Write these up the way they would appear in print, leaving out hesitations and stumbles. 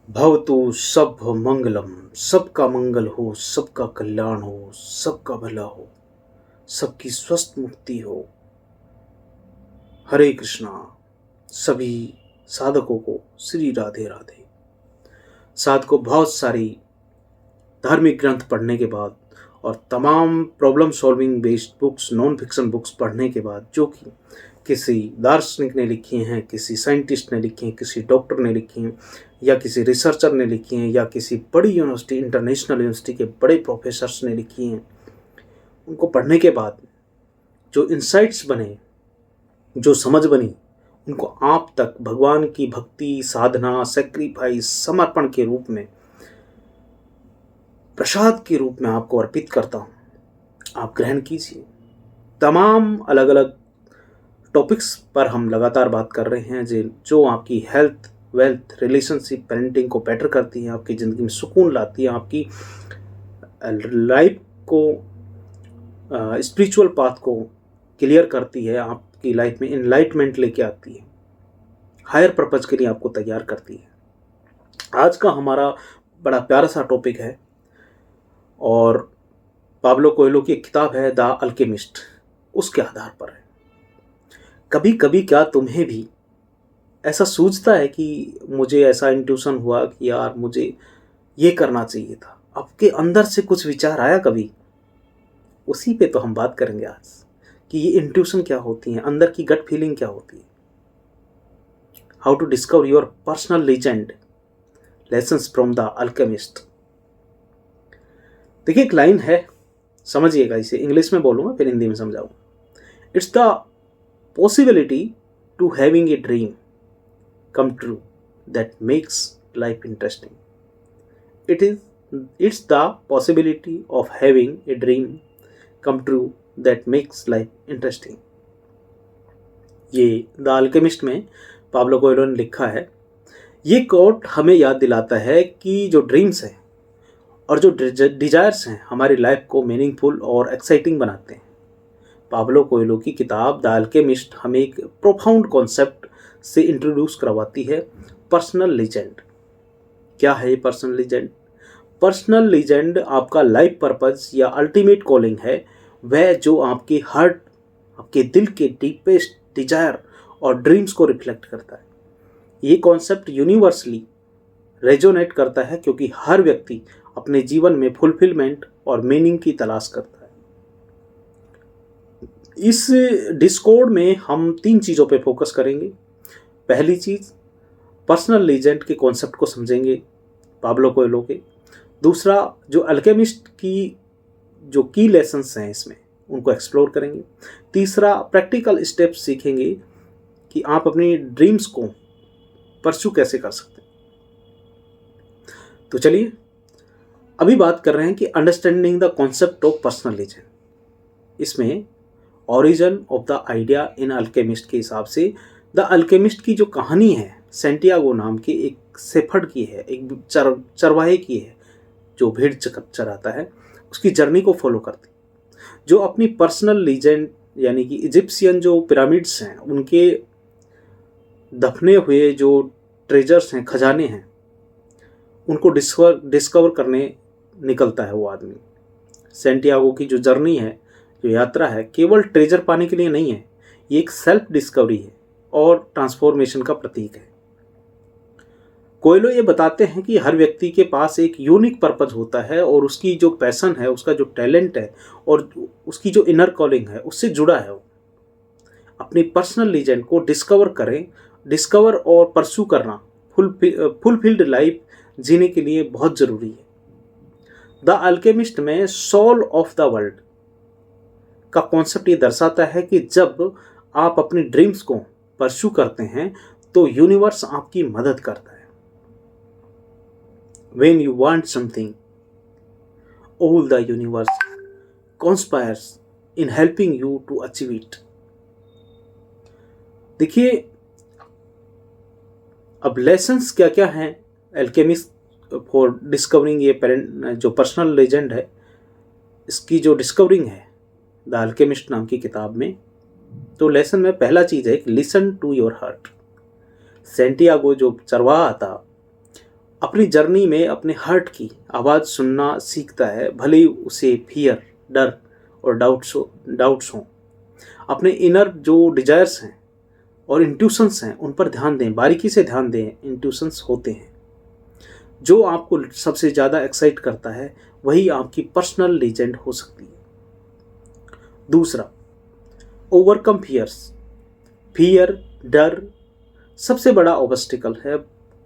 भवतु सब मंगलम। सबका मंगल हो, सबका कल्याण हो, सबका भला हो, सबकी स्वस्थ मुक्ति हो। हरे कृष्णा। सभी साधकों को श्री राधे राधे। साधकों, बहुत सारी धार्मिक ग्रंथ पढ़ने के बाद और तमाम problem solving based books, non fiction books पढ़ने के बाद, जो कि किसी दार्शनिक ने लिखी हैं, किसी साइंटिस्ट ने लिखी हैं, किसी डॉक्टर ने लिखी हैं, या किसी रिसर्चर ने लिखी हैं, या किसी बड़ी यूनिवर्सिटी, इंटरनेशनल यूनिवर्सिटी के बड़े प्रोफेसर्स ने लिखी हैं, उनको पढ़ने के बाद जो इंसाइट्स बने, जो समझ बनी, उनको आप तक भगवान की भक्ति, साधना, सेक्रीफाइस, समर्पण के रूप में, प्रसाद के रूप में आपको अर्पित करता हूँ। आप ग्रहण कीजिए। तमाम अलग अलग टॉपिक्स पर हम लगातार बात कर रहे हैं जो आपकी हेल्थ, वेल्थ, रिलेशनशिप, पेरेंटिंग को बेटर करती हैं, आपकी ज़िंदगी में सुकून लाती हैं, आपकी लाइफ को, स्पिरिचुअल पाथ को क्लियर करती है, आपकी लाइफ में इनलाइटमेंट लेके आती है, हायर पर्पज के लिए आपको तैयार करती है। आज का हमारा बड़ा प्यारा सा टॉपिक है और पाब्लो कोएल्हो की एक किताब है द अल्केमिस्ट, उसके आधार पर है। कभी कभी क्या तुम्हें भी ऐसा सूझता है कि मुझे ऐसा इंट्यूशन हुआ कि यार मुझे ये करना चाहिए था? आपके अंदर से कुछ विचार आया कभी? उसी पे तो हम बात करेंगे आज कि ये इंट्यूशन क्या होती है, अंदर की गट फीलिंग क्या होती है। How to discover your personal legend, lessons from the Alchemist. देखिए, एक लाइन है, समझिएगा, इसे इंग्लिश में बोलूँगा फिर हिंदी में समझाऊंगा। It's the possibility to having a dream come true that makes life interesting. It's the possibility of having a dream come true that makes life interesting. ये द अल्केमिस्ट में पाब्लो कोएल्हो ने लिखा है। ये कोट हमें याद दिलाता है कि जो ड्रीम्स हैं और जो डिजायर्स हैं हमारी लाइफ को मीनिंगफुल और एक्साइटिंग बनाते हैं। पाब्लो कोएल्हो की किताब द अल्केमिस्ट हमें एक प्रोफाउंड कॉन्सेप्ट से इंट्रोड्यूस करवाती है, पर्सनल लीजेंड। क्या है ये पर्सनल लीजेंड? पर्सनल लीजेंड आपका लाइफ पर्पस या अल्टीमेट कॉलिंग है, वह जो आपके हार्ट, आपके दिल के डीपेस्ट डिजायर और ड्रीम्स को रिफ्लेक्ट करता है। ये कॉन्सेप्ट यूनिवर्सली रेजोनेट करता है क्योंकि हर व्यक्ति अपने जीवन में फुलफिलमेंट और मीनिंग की तलाश करता है। इस डिस्कोर्ड में हम 3 चीज़ों पे फोकस करेंगे। पहली चीज़, पर्सनल लीजेंड के कॉन्सेप्ट को समझेंगे पाब्लो कोएल्हो के। दूसरा, जो अल्केमिस्ट की जो की लेसन्स हैं इसमें, उनको एक्सप्लोर करेंगे। तीसरा, प्रैक्टिकल स्टेप्स सीखेंगे कि आप अपनी ड्रीम्स को परस्यू कैसे कर सकते हैं। तो चलिए, अभी बात कर रहे हैं कि understanding the concept of personal legend. इसमें origin of the idea in Alchemist के हिसाब से द अल्केमिस्ट की जो कहानी है, सेंटियागो नाम के एक शेफर्ड की है, एक चरवाहे की है जो भेड़ चराता है। उसकी जर्नी को फॉलो करती, जो अपनी पर्सनल लीजेंड यानी कि इजिप्शियन जो पिरामिड्स हैं, उनके दफने हुए जो ट्रेजर्स हैं, खजाने हैं, उनको डिस्कवर करने निकलता है वो आदमी। सेंटियागो की जो जर्नी है, जो यात्रा है, केवल ट्रेजर पाने के लिए नहीं है, ये एक सेल्फ डिस्कवरी है और ट्रांसफॉर्मेशन का प्रतीक है। कोएल्हो ये बताते हैं कि हर व्यक्ति के पास एक यूनिक पर्पज होता है और उसकी जो पैशन है, उसका जो टैलेंट है और उसकी जो इनर कॉलिंग है, उससे जुड़ा है वो। अपनी पर्सनल लीजेंड को डिस्कवर करें। डिस्कवर और परस्यू करना फुलफिल्ड लाइफ जीने के लिए बहुत ज़रूरी है। द अल्केमिस्ट में सोल ऑफ द वर्ल्ड का कॉन्सेप्ट ये दर्शाता है कि जब आप अपनी ड्रीम्स को परस्यू करते हैं तो यूनिवर्स आपकी मदद करता है। When you want something, all the universe conspires in helping you to achieve it. देखिए, अब लेसन्स क्या क्या हैं एल्केमिस्ट फॉर डिस्कवरिंग ये जो पर्सनल लेजेंड है, इसकी जो डिस्कवरिंग है द अल्केमिस्ट नाम की किताब में। तो लेसन में पहला चीज़ है कि listen to your heart. Santiago जो चरवाहा था, अपनी जर्नी में अपने हार्ट की आवाज़ सुनना सीखता है, भले ही उसे फियर, डर और डाउट्स हों। अपने इनर जो डिजायर्स हैं और इंट्यूशंस हैं उन पर ध्यान दें, बारीकी से ध्यान दें। इंट्यूशंस होते हैं जो आपको सबसे ज़्यादा एक्साइट करता है, वही आपकी पर्सनल लीजेंड हो सकती है। दूसरा, ओवरकम फियर्स। फियर, डर सबसे बड़ा ऑब्स्टिकल है,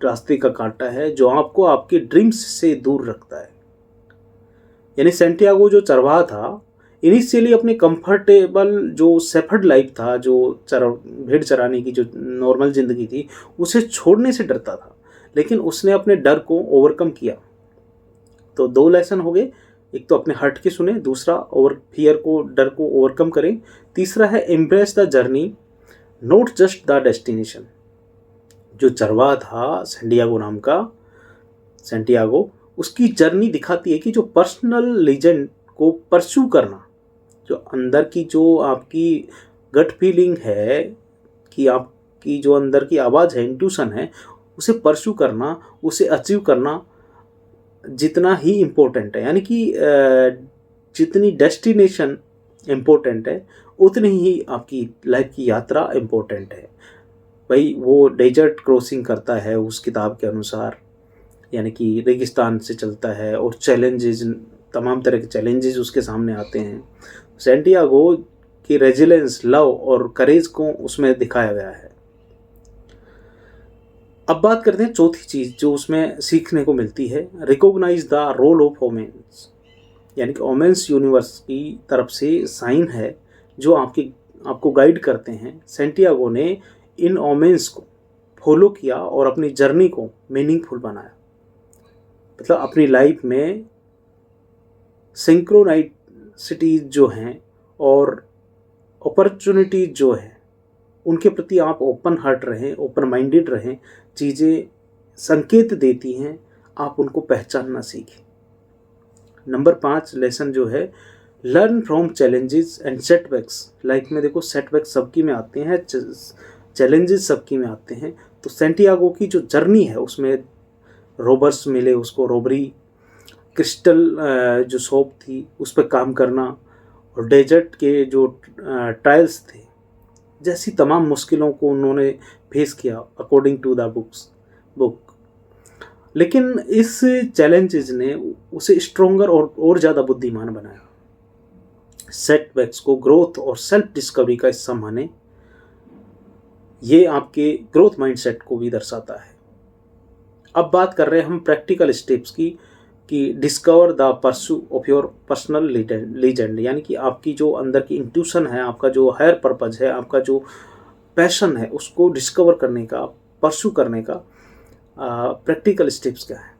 रास्ते का कांटा है जो आपको आपके ड्रीम्स से दूर रखता है। यानी सैंटियागो जो चरवाहा था, इनिशियली अपने कंफर्टेबल जो शेफर्ड लाइफ था, जो भेड़ चराने की जो नॉर्मल ज़िंदगी थी, उसे छोड़ने से डरता था, लेकिन उसने अपने डर को ओवरकम किया। तो 2 लेसन हो गए, एक तो अपने हार्ट की सुने, दूसरा फियर को, डर को ओवरकम करें। तीसरा है embrace the journey, not just the destination. जो चरवाहा था सैंटियागो नाम का, सैंटियागो, उसकी जर्नी दिखाती है कि जो पर्सनल लीजेंड को परस्यू करना, जो अंदर की जो आपकी गट फीलिंग है, कि आपकी जो अंदर की आवाज़ है, इंट्यूशन है, उसे परस्यू करना, उसे अचीव करना जितना ही इम्पोर्टेंट है। यानी कि जितनी डेस्टिनेशन इम्पोर्टेंट है, उतनी ही आपकी लाइफ की यात्रा इम्पोर्टेंट है। भाई वो डेजर्ट क्रॉसिंग करता है उस किताब के अनुसार, यानी कि रेगिस्तान से चलता है और चैलेंजेस, तमाम तरह के चैलेंजेस उसके सामने आते हैं। सैंटियागो की रेजिलेंस, लव और करेज को उसमें दिखाया गया है। अब बात करते हैं चौथी चीज़ जो उसमें सीखने को मिलती है, recognise the role of omens. यानी कि ओमेन्स यूनिवर्स की तरफ से साइन है जो आपको गाइड करते हैं। सैंटियागो ने इन ओमेन्स को फॉलो किया और अपनी जर्नी को मीनिंगफुल बनाया। मतलब अपनी लाइफ में सिंक्रोनाइसिटीज जो हैं और अपॉर्चुनिटीज जो है, उनके प्रति आप ओपन हार्ट रहें, ओपन माइंडेड रहें। चीज़ें संकेत देती हैं, आप उनको पहचानना सीखें। नंबर 5 लेसन जो है, learn from challenges and setbacks. Life में देखो सेटबैक्स सबकी में आते हैं, चैलेंजेस सबकी में आते हैं। तो सैंटियागो की जो जर्नी है उसमें रॉबर्स मिले उसको, रॉबरी, क्रिस्टल जो शॉप थी उस पर काम करना, और डेजर्ट के जो ट्रायल्स थे, जैसी तमाम मुश्किलों को उन्होंने फेस किया अकॉर्डिंग टू द बुक। लेकिन इस चैलेंजेस ने उसे स्ट्रोंगर और ज़्यादा बुद्धिमान बनाया। सेटबैक्स को ग्रोथ और सेल्फ डिस्कवरी का हिस्सा माने, ये आपके ग्रोथ माइंडसेट को भी दर्शाता है। अब बात कर रहे हैं हम प्रैक्टिकल स्टेप्स की, कि discover the pursue of your personal legend. यानी कि आपकी जो अंदर की इंट्यूशन है, आपका जो हायर पर्पज है, आपका जो पैशन है, उसको डिस्कवर करने का, परस्यू करने का प्रैक्टिकल स्टेप्स क्या है।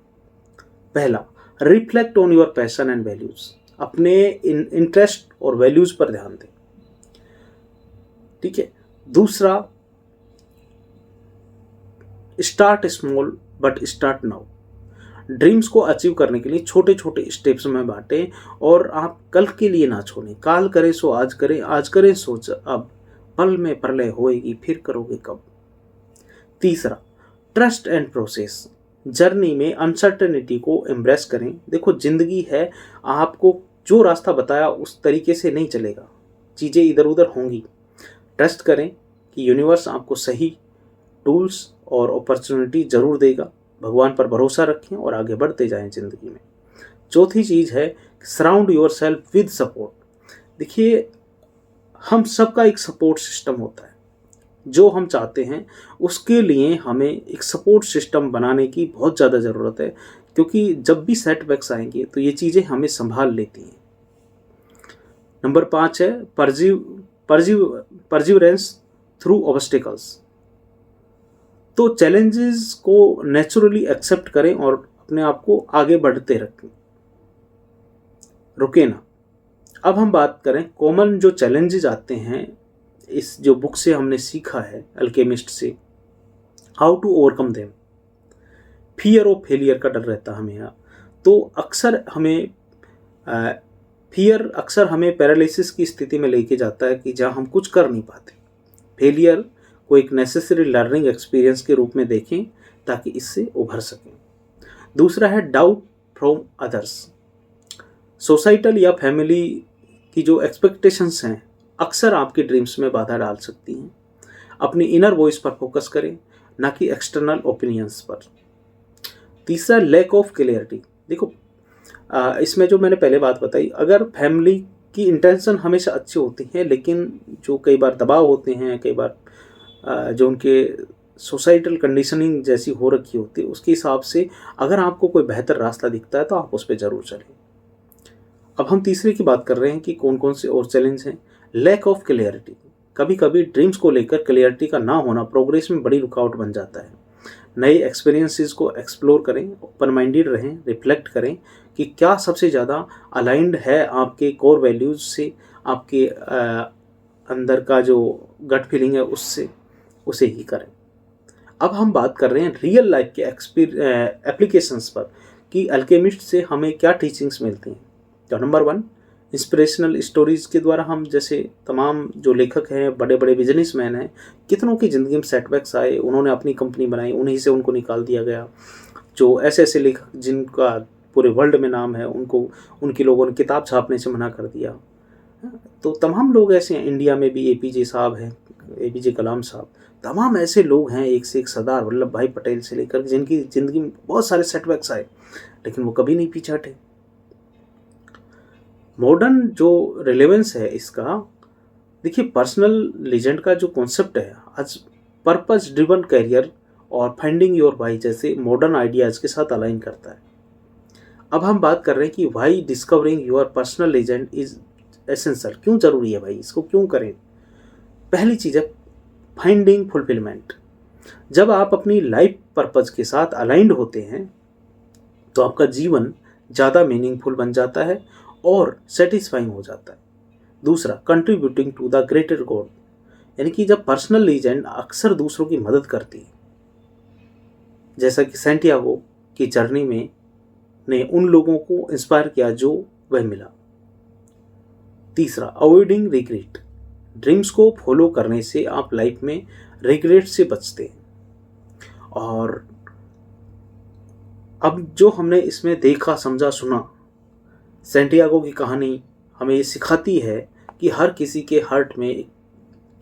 पहला, reflect on your passion and values. अपने इंटरेस्ट और वैल्यूज़ पर ध्यान दें, ठीक है। दूसरा, start small but start now. Dreams को अचीव करने के लिए छोटे छोटे स्टेप्स में बांटें, और आप कल के लिए ना छोड़ें। काल करे सो आज करें, आज करें सोच अब, पल में प्रलय होएगी फिर करोगे कब। तीसरा, ट्रस्ट एंड प्रोसेस। जर्नी में अनसर्टेनिटी को एम्ब्रेस करें। देखो जिंदगी है, आपको जो रास्ता बताया उस तरीके से नहीं चलेगा, चीज़ें इधर उधर होंगी। ट्रस्ट करें कि यूनिवर्स आपको सही टूल्स और अपॉर्चुनिटी ज़रूर देगा। भगवान पर भरोसा रखें और आगे बढ़ते जाएं ज़िंदगी में। चौथी चीज़ है, surround your self with support. देखिए, हम सबका एक सपोर्ट सिस्टम होता है। जो हम चाहते हैं उसके लिए हमें एक सपोर्ट सिस्टम बनाने की बहुत ज़्यादा ज़रूरत है, क्योंकि जब भी सेटबैक्स आएंगे तो ये चीज़ें हमें संभाल लेती हैं। नंबर 5 है, परजिवरेंस थ्रू ऑब्स्टिकल्स। तो चैलेंजेस को नेचुरली एक्सेप्ट करें और अपने आप को आगे बढ़ते रखें, रुके ना। अब हम बात करें कॉमन जो चैलेंजेस आते हैं, इस जो बुक से हमने सीखा है, अल्केमिस्ट से, how to overcome them. Fear of failure का डर रहता है हमें यहाँ। तो फियर अक्सर हमें पैरालिसिस की स्थिति में लेके जाता है, कि जहाँ हम कुछ कर नहीं पाते। फेलियर को एक नेसेसरी लर्निंग एक्सपीरियंस के रूप में देखें ताकि इससे उभर सकें। दूसरा है डाउट फ्रॉम अदर्स। सोसाइटल या फैमिली की जो एक्सपेक्टेशंस हैं अक्सर आपके ड्रीम्स में बाधा डाल सकती हैं। अपनी इनर वॉइस पर फोकस करें, ना कि एक्सटर्नल ओपिनियंस पर। तीसरा, लैक ऑफ क्लियरिटी। देखो इसमें जो मैंने पहले बात बताई, अगर फैमिली की इंटेंशन हमेशा अच्छी होती है, लेकिन जो कई बार दबाव होते हैं, कई बार जो उनके सोसाइटल कंडीशनिंग जैसी हो रखी होती है, उसके हिसाब से अगर आपको कोई बेहतर रास्ता दिखता है तो आप उस पर ज़रूर चलें। अब हम तीसरे की बात कर रहे हैं कि कौन कौन से और चैलेंज हैं। Lack of clarity. कभी कभी ड्रीम्स को लेकर क्लियरिटी का ना होना प्रोग्रेस में बड़ी रुकावट बन जाता है। नए एक्सपीरियंसेस को एक्सप्लोर करें, ओपन माइंडेड रहें, रिफ्लेक्ट करें कि क्या सबसे ज़्यादा अलाइंड है आपके कोर वैल्यूज़ से, आपके अंदर का जो गट फीलिंग है उससे, उसे ही करें। अब हम बात कर रहे हैं रियल लाइफ के एप्लीकेशंस पर कि अल्केमिस्ट से हमें क्या टीचिंग्स मिलती हैं। तो नंबर 1, इंस्पिरेशनल स्टोरीज़ के द्वारा हम, जैसे तमाम जो लेखक हैं, बड़े बड़े बिजनेसमैन हैं, कितनों की ज़िंदगी में सेटबैक्स आए, उन्होंने अपनी कंपनी बनाई, उन्हीं से उनको निकाल दिया गया। जो ऐसे ऐसे लेखक जिनका पूरे वर्ल्ड में नाम है, उनको उनके लोगों ने किताब छापने से मना कर दिया। तो तमाम लोग ऐसे हैं। इंडिया में भी एपीजे साहब हैं, एपीजे कलाम साहब, तमाम ऐसे लोग हैं, एक से एक, सरदार वल्लभ भाई पटेल से लेकर, जिनकी ज़िंदगी में बहुत सारे सेटबैक्स आए, लेकिन वो कभी नहीं पीछे हटे। मॉडर्न जो रिलेवेंस है इसका, देखिए पर्सनल लीजेंड का जो कॉन्सेप्ट है आज पर्पस ड्रिवन कैरियर और फाइंडिंग योर वाई जैसे मॉडर्न आइडियाज़ के साथ अलाइन करता है। अब हम बात कर रहे हैं कि why discovering your personal legend is essential. क्यों ज़रूरी है भाई, इसको क्यों करें? पहली चीज़ है फाइंडिंग फुलफिलमेंट। जब आप अपनी लाइफ पर्पस के साथ अलाइंड होते हैं तो आपका जीवन ज़्यादा मीनिंगफुल बन जाता है और सेटिस्फाइंग हो जाता है। दूसरा, contributing to the greater good, यानी कि जब पर्सनल लीजेंड अक्सर दूसरों की मदद करती है, जैसा कि सैंटियागो की जर्नी में ने उन लोगों को इंस्पायर किया जो वह मिला। तीसरा, अवॉइडिंग रिग्रेट। ड्रीम्स को फॉलो करने से आप लाइफ में रिग्रेट से बचते हैं। और अब जो हमने इसमें देखा, समझा, सुना, सैंटियागो की कहानी हमें ये सिखाती है कि हर किसी के हार्ट में एक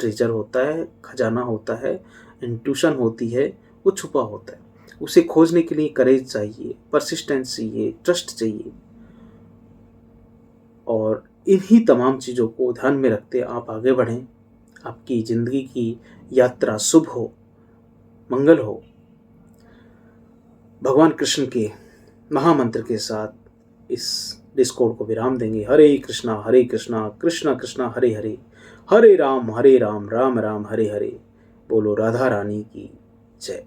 ट्रेजर होता है, खजाना होता है, इंट्यूशन होती है, वो छुपा होता है। उसे खोजने के लिए करेज चाहिए, परसिस्टेंस चाहिए, ट्रस्ट चाहिए। और इन्हीं तमाम चीज़ों को ध्यान में रखते आप आगे बढ़ें। आपकी ज़िंदगी की यात्रा शुभ हो, मंगल हो। भगवान कृष्ण के महामंत्र के साथ इस डिस्कोर्ड को विराम देंगे। हरे कृष्णा कृष्णा कृष्णा हरे हरे, हरे राम राम राम हरे हरे। बोलो राधा रानी की जय।